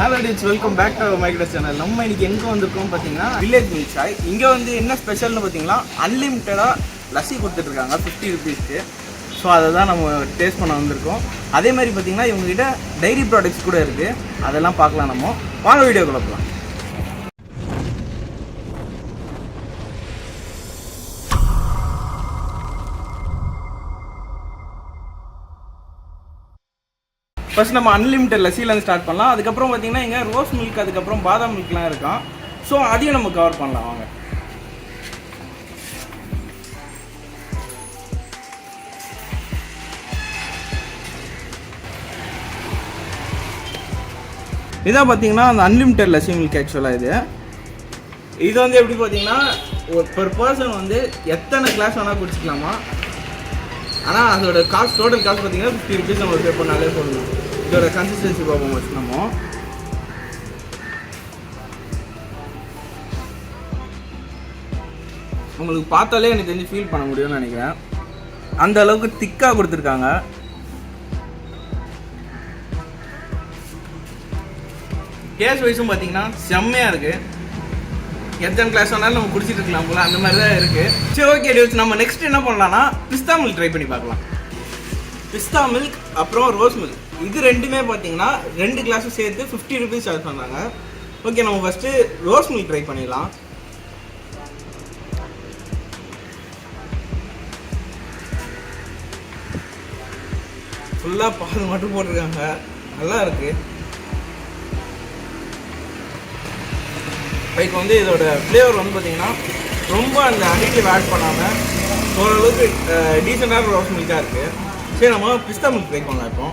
Hello டிட்ஸ், welcome back to micros channel. நம்ம இன்னைக்கு எங்கே வந்திருக்கோம் பார்த்தீங்கன்னா வில்லேஜ் மில்க் சாய். இங்கே வந்து என்ன ஸ்பெஷல்னு பார்த்தீங்கன்னா அன்லிமிட்டடாக லஸ்ஸி கொடுத்துட்ருக்காங்க 50 ருபீஸ்க்கு. ஸோ அதை தான் நம்ம டேஸ்ட் பண்ண வந்திருக்கோம். அதே மாதிரி பார்த்தீங்கன்னா இவங்ககிட்ட டைரி ப்ராடக்ட்ஸ் கூட இருக்குது, அதெல்லாம் பார்க்கலாம். நம்ம வாங்க வீடியோக்குள்ள போகலாம். ஃபர்ஸ்ட் நம்ம அன்லிமிட்டட் லஸ்ஸிலேருந்து ஸ்டார்ட் பண்ணலாம். அதுக்கப்புறம் பார்த்தீங்கன்னா இங்கே ரோஸ் மில்க், அதுக்கப்புறம் பாதாம் மில்க்லாம் இருக்கான். ஸோ அதையும் நம்ம கவர் பண்ணலாம் வாங்க. இதான் பார்த்தீங்கன்னா அந்த அன்லிமிட்டட் லஸ்ஸி மில்க். ஆக்சுவலாக இது வந்து எப்படி பார்த்தீங்கன்னா ஒரு பர்சன் வந்து எத்தனை கிளாஸ் வேணால் குடிச்சிக்கலாமா. ஆனால் அதோட காஸ்ட், டோட்டல் காஸ்ட் பார்த்தீங்கன்னா 50 ருபீஸ் நம்ம பே பண்ணாலே போடணும். இதோட கன்சிஸ்டன்சி பார்ப்போம் வச்சு நம்ம. உங்களுக்கு பார்த்தாலே எனக்கு தெரிஞ்சு ஃபீல் பண்ண முடியும்னு நினைக்கிறேன். அந்த அளவுக்கு திக்காக கொடுத்துருக்காங்க. டேஸ்ட் வைஸும் பார்த்தீங்கன்னா செம்மையாக இருக்குது. எத்தனை கிளாஸ் வேணாலும் நம்ம குடிச்சிட்டு இருக்கலாம் போல, அந்த மாதிரி தான் இருக்குது. சரி, ஓகே டியூஸ், நம்ம நெக்ஸ்ட் என்ன பண்ணலாம்னா பிஸ்தா மில்க் ட்ரை பண்ணி பார்க்கலாம். பிஸ்தா மில்க் அப்புறம் ரோஸ் மில்க், இது ரெண்டுமே பார்த்தீங்கன்னா 2 கிளாஸும் சேர்த்து 50 ருபீஸ் சார்ஜ் பண்ணுறாங்க. ஓகே, நம்ம ஃபஸ்ட்டு ரோஸ் மில்க் ட்ரை பண்ணிடலாம். ஃபுல்லாக பால் மட்டும் போட்டிருக்காங்க, நல்லா இருக்குது. இப்போ வந்து இதோட ஃப்ளேவர் வந்து பார்த்தீங்கன்னா ரொம்ப அந்த அடிக்டிவ் ஆட் பண்ணாமல் ஓரளவுக்கு டீசெண்டான ரோஸ் மில்காக இருக்குது. சரி, நம்ம பிஸ்தா மில்க் ட்ரை பண்ணலாம். இப்போ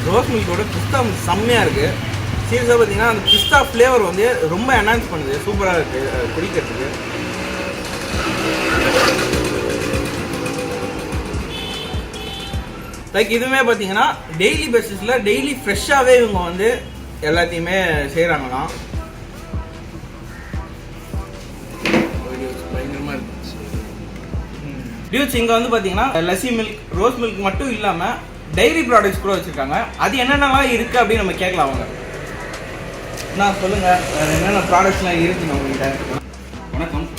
ரோஸ் மில்கோட பிஸ்தா மில்க் செம்மையாக இருக்குது. சீரியஸாக பார்த்தீங்கன்னா அந்த பிஸ்தா ஃப்ளேவர் வந்து ரொம்ப என்ஹான்ஸ் பண்ணுது, சூப்பராக இருக்குது குடிக்கிறதுக்கு. லைக் இதுவுமே பார்த்தீங்கன்னா டெய்லி பேசிஸில் டெய்லி ஃப்ரெஷ்ஷாகவே இவங்க வந்து எல்லாத்தையுமே செய்கிறாங்களாம். பயங்கரமாக இருக்கு டியூஸ். இங்கே வந்து பார்த்தீங்கன்னா லஸ்ஸி மில்க், ரோஸ் மில்க் மட்டும் இல்லாமல் டைரி ப்ராடக்ட்ஸ் கூட வச்சுருக்காங்க. அது என்னென்னலாம் இருக்குது அப்படின்னு நம்ம கேட்கலாம். அவங்க நான் சொல்லுங்கள், என்னென்ன ப்ராடக்ட்ஸ்லாம் இருக்குன்னு உங்கள்கிட்ட. வணக்கம்.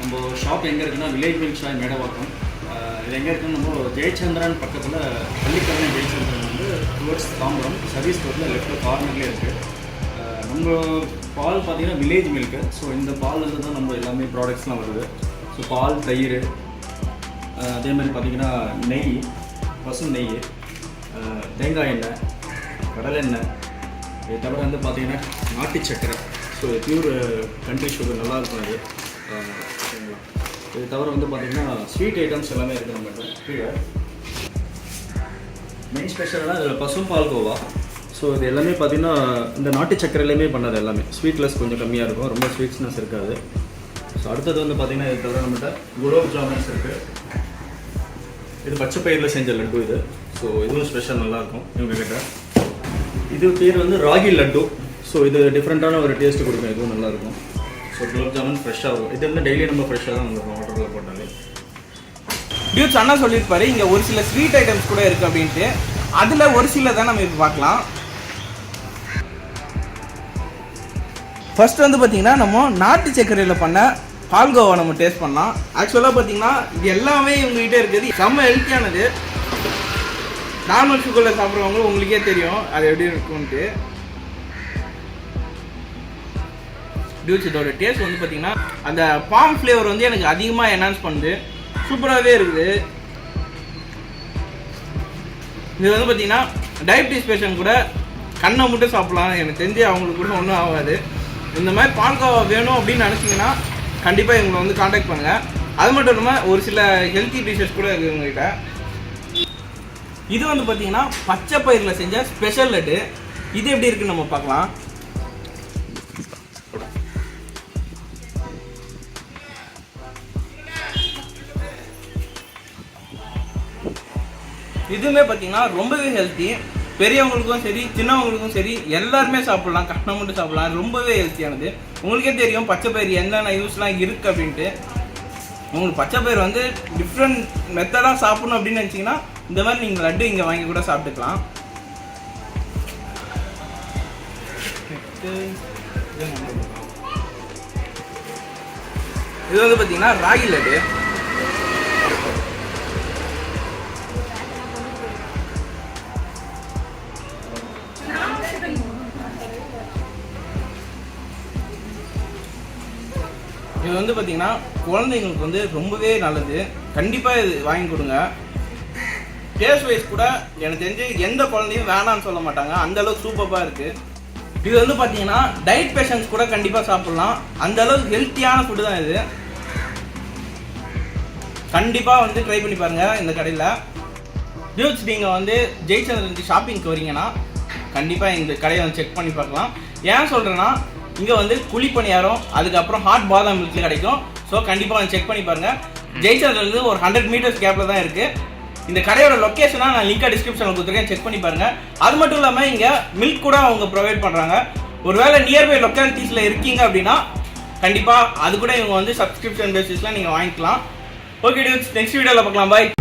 நம்ம ஷாப் எங்கே இருக்குன்னா வில்லேஜ் மில்க் ஷாப் மேடவாக்கம். இது எங்கே இருக்குன்னு நம்ம ஜெயச்சந்திரன் பக்கத்தில் பள்ளிக்கரணை ஜெயச்சந்திரன் வந்து டுவர்ட்ஸ் தாம்பரம் சர்வீஸ் ரோட்டில் லெஃப்ட்டில் கார்னர்லேயே இருக்குது. நம்ம பால் பார்த்திங்கன்னா வில்லேஜ் மில்க்கு. ஸோ இந்த பால்லேருந்து தான் நம்ம எல்லாமே ப்ராடக்ட்ஸ்லாம் வருது. ஸோ பால், தயிர், அதே மாதிரி பார்த்திங்கன்னா நெய், பசு நெய், தேங்காய் எண்ணெய், கடலெண்ணெய், இது தவிர வந்து பார்த்திங்கன்னா நாட்டு சக்கரை. ஸோ பியூர் கண்ட்ரி சுகர் நல்லாயிருக்கும் அது. ஓகேங்களா. இது தவிர வந்து பார்த்திங்கன்னா ஸ்வீட் ஐட்டம்ஸ் எல்லாமே இருக்குது நம்மகிட்ட. கீழே மெயின் ஸ்பெஷலாக இதில் பசும் பால் கோவா. ஸோ இது எல்லாமே பார்த்திங்கன்னா இந்த நாட்டு சக்கரையிலையுமே பண்ணது எல்லாமே. ஸ்வீட்லெஸ் கொஞ்சம் கம்மியாக இருக்கும், ரொம்ப ஸ்வீட்ஸ்னஸ் இருக்காது. ஸோ அடுத்தது வந்து பார்த்திங்கன்னா இது தவிர நம்மகிட்ட குலோப் ஜாமுன்ஸ் இருக்குது. இது பச்சை பயிரில் செஞ்ச லட்டு இது. ஸோ இதுவும் ஸ்பெஷல் நல்லாயிருக்கும் இவங்ககிட்ட. இது பேர் வந்து ராகி லட்டு. ஸோ இது டிஃப்ரெண்ட்டான ஒரு டேஸ்ட்டு கொடுக்கும், இதுவும் நல்லாயிருக்கும். ஸோ குலோப் ஜாமுன் ஃப்ரெஷ்ஷாக இருக்கும். இது வந்து டெய்லி நம்ம ஃப்ரெஷ்ஷாக தான் வந்துருக்கோம் வாட்டரில் போட்டாலே. டியூஸ் அண்ணா சொல்லியிருப்பாரு இங்கே ஒரு சில ஸ்வீட் ஐட்டம்ஸ் கூட இருக்குது அப்படின்ட்டு. அதில் ஒரு சில தான் நம்ம இப்போ பார்க்கலாம். ஃபர்ஸ்ட் வந்து பார்த்தீங்கன்னா நம்ம நாட்டு சர்க்கரையில் பண்ண பால்கோவா நம்ம டேஸ்ட் பண்ணலாம். ஆக்சுவலாக பார்த்தீங்கன்னா இது எல்லாமே இவங்ககிட்ட இருக்குது, செம்ம ஹெல்த்தியானது. நார்மல் சுகரில் சாப்பிட்றவங்க உங்களுக்கே தெரியும் அது எப்படி இருக்கும்ன்ட்டு. டியூஸ் இதோட டேஸ்ட் வந்து பார்த்தீங்கன்னா அந்த பாம் ஃப்ளேவர் வந்து எனக்கு அதிகமாக என்ஹான்ஸ் பண்ணுது, சூப்பராகவே இருக்குது. இது வந்து பார்த்தீங்கன்னா டயபிட்டிஸ் பேஷண்ட் கூட கண்ணை மட்டும் சாப்பிட்லாம், எனக்கு தெரிஞ்சு அவங்களுக்கு கூட ஒன்றும் ஆகாது. இந்த மாதிரி பால்கோவா வேணும் அப்படின்னு நினச்சிங்கன்னா கண்டிப்பாக இவங்களை வந்து காண்டாக்ட் பண்ணுங்கள். அது மட்டும் இல்லாமல் ஒரு சில ஹெல்த்தி டிஷ்ஷஸ் கூட இருக்குது இவங்ககிட்ட. இது வந்து பார்த்தீங்கன்னா பச்சை பயிரில் செஞ்ச ஸ்பெஷல் லட்டு. இது எப்படி இருக்குன்னு நம்ம பார்க்கலாம். இதுவுமே பார்த்தீங்கன்னா ரொம்பவே ஹெல்த்தி. பெரியவங்களுக்கும் சரி சின்னவங்களுக்கும் சரி எல்லாருமே சாப்பிடலாம், கஷ்டம் மட்டும் சாப்பிடலாம். ரொம்பவே ஹெல்த்தியானது. உங்களுக்கே தெரியும் பச்சை பயிர் என்னென்ன யூஸ்லாம் இருக்குது அப்படின்ட்டு. உங்களுக்கு பச்சை பயிர் வந்து டிஃப்ரெண்ட் மெத்தடாக சாப்பிடணும் அப்படின்னு நினச்சிங்கன்னா இந்த மாதிரி நீங்கள் லட்டு இங்கே வாங்கி கூட சாப்பிட்டுக்கலாம். இது வந்து பார்த்தீங்கன்னா ராகி லட்டு. இது வந்து பார்த்தீங்கன்னா குழந்தைங்களுக்கு வந்து ரொம்பவே நல்லது. கண்டிப்பாக இது வாங்கி கொடுங்க. டேஸ்ட் வைஸ் கூட எனக்கு தெரிஞ்சு எந்த குழந்தையும் வேணான்னு சொல்ல மாட்டாங்க, அந்த அளவுக்கு சூப்பராக இருக்குது. இது வந்து பார்த்தீங்கன்னா டயட் பேஷண்ட்ஸ் கூட கண்டிப்பாக சாப்பிட்லாம், அந்த அளவுக்கு ஹெல்த்தியான ஃபுட்டு தான் இது. கண்டிப்பாக வந்து ட்ரை பண்ணி பாருங்கள் இந்த கடையில். டியூட்ஸ் நீங்கள் வந்து ஜெயச்சந்திரன் ஷாப்பிங்க்கு வரீங்கன்னா கண்டிப்பாக இந்த கடையை வந்து செக் பண்ணி பார்க்கலாம். ஏன் சொல்கிறேன்னா இங்கே வந்து குழிப்பணியாரம் அதுக்கப்புறம் ஹாட் பாதாம் மில்க் கிடைக்கும். ஸோ கண்டிப்பாக வந்து செக் பண்ணி பாருங்கள். ஜெயச்சந்திரன்லேருந்து ஒரு 100 மீட்டர்ஸ் கேப்பில் தான் இருக்குது. இந்த கடையோட லொக்கேஷனாக நான் லிங்காக டிஸ்கிரிப்ஷனில் கொடுத்துருக்கேன், செக் பண்ணி பாருங்கள். அது மட்டும் இல்லாமல் இங்கே மில்க் கூட அவங்க ப்ரொவைட் பண்ணுறாங்க. ஒருவேளை நியர்பை லொக்காலிட்டிஸில் இருக்கீங்க அப்படின்னா கண்டிப்பாக அது கூட இவங்க வந்து சப்ஸ்கிரிப்ஷன் பேசிஸில் நீங்கள் வாங்கிக்கலாம். ஓகே டியூட்ஸ், நெக்ஸ்ட் வீடியோவில் பார்க்கலாம். பாய்.